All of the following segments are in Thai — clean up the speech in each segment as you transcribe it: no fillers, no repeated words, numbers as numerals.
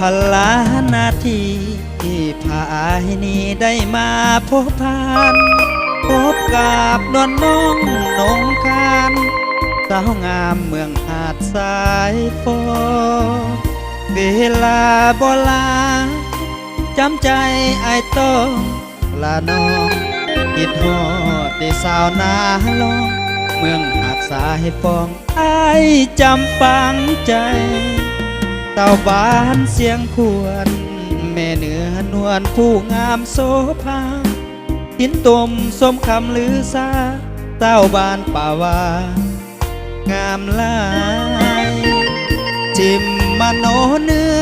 พันล้านนาทีที่ภายนี้ได้มาพบผ่านพบกับนวลน้องนงคานสาวงามเมืองหาดสายฝนเวลาโบลาจำใจไอ้ต้องลาน้องคิดฮอดได้สาวนาลองเมืองหาดสายฟองไอ้จำฝังใจเต่าบานเสียงควรแม่เหนือนวลผู้งามโสภาหินตุ่มสมคำลือซาเต้าบานป่าวางามลายจิมมโนเนื้อ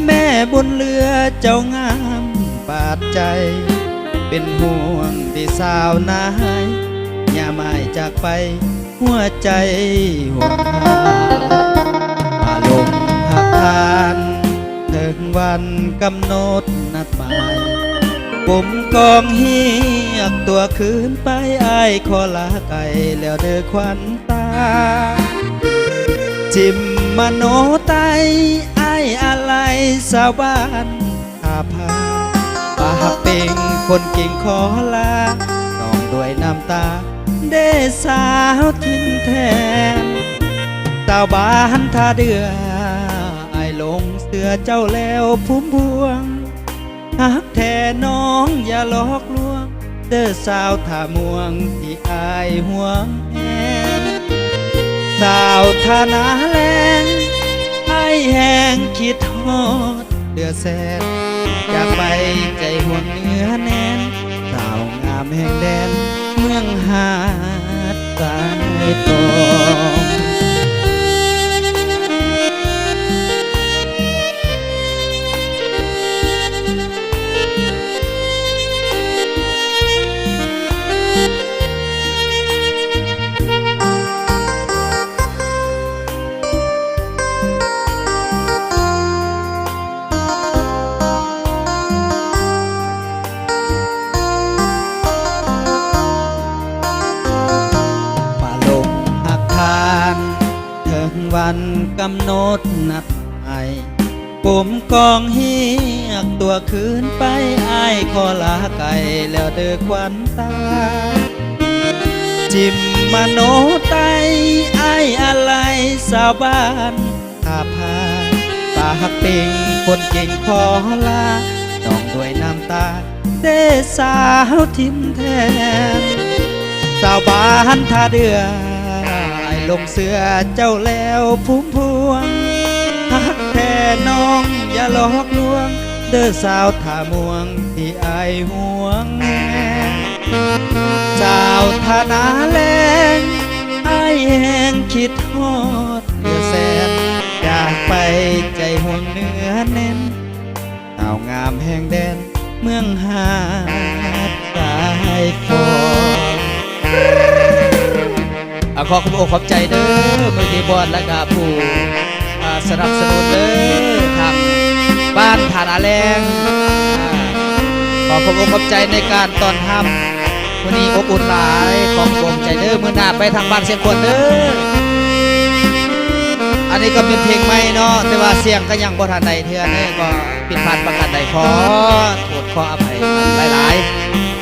แม่บุญเรือเจ้างามปาดใจเป็นห่วงที่สาวนายอย่าไม่จากไปหัวใจห่วงหามาลงหักทานถึงวันกำหนดนัดหมายผมกองเฮียกตัวคืนไปไอ้ขอลาไก่แล้วเด้อควันตาจิมมโนไตไอ้อะไรสาวบ้านอาภาปากเป่งคนเก่งขอลาน้องด้วยน้ำตาเด้สาวทิ้นแทนสาวบ้านท่าเดือไอ้ลงเสือเจ้าแล้วพุ่มพวงหักแท่น้องอย่าหลอกลวงเด้อสาวท่าม่วงที่อายห่วงแหงสาวท่านาแลงไอ้แหงคิดฮอดเดือแสนอยากไปใจห่วงเนื้อแน่นสาวงามแห่งแดนเมืองหาดสายทองวันกำหนดนัดหมายผมกองเฮียกตัวคืนไปไอ้ขอลาไก่แล้วเด้อควันตาจิมมโนไตไอ้อะไรสาวบ้านท่าพาปากเป่งคนเก่งขอลาน้องด้วยน้ำตาเด้สาวทิมแทนสาวบ้านท่าเดือลงเสือเจ้าแล้วพุ่มพวงหักแท่น้องอย่าหลอกลวงเด้อสาวท่าม่วงที่อายห่วงสาวท่านาแลงอายแหงคิดฮอดเดือแสนอยากไปใจห่วงเนื้อแน่นสาวงามแห่งแดนเมืองหาดสายฟองขอขอบอกขอบใจเด้อมือคีย์บอร์ดและก็ผู้สนับสนุนเด้อทางบ้านฐานาแรงขอขอบอกขอบใจในการตอนทำวันนี้อบอุ่นหลายขอบคุณใจเด้อมือหน้าไปทางบ้านเสียงคนเด้ออันนี้ก็เป็นเพลงใหม่เนาะแต่ว่าเสียงก็ยังบ่ทันใดเทื่อนี่ก็ผิดพลาดประการใดขอโทษขออภัยหลายๆ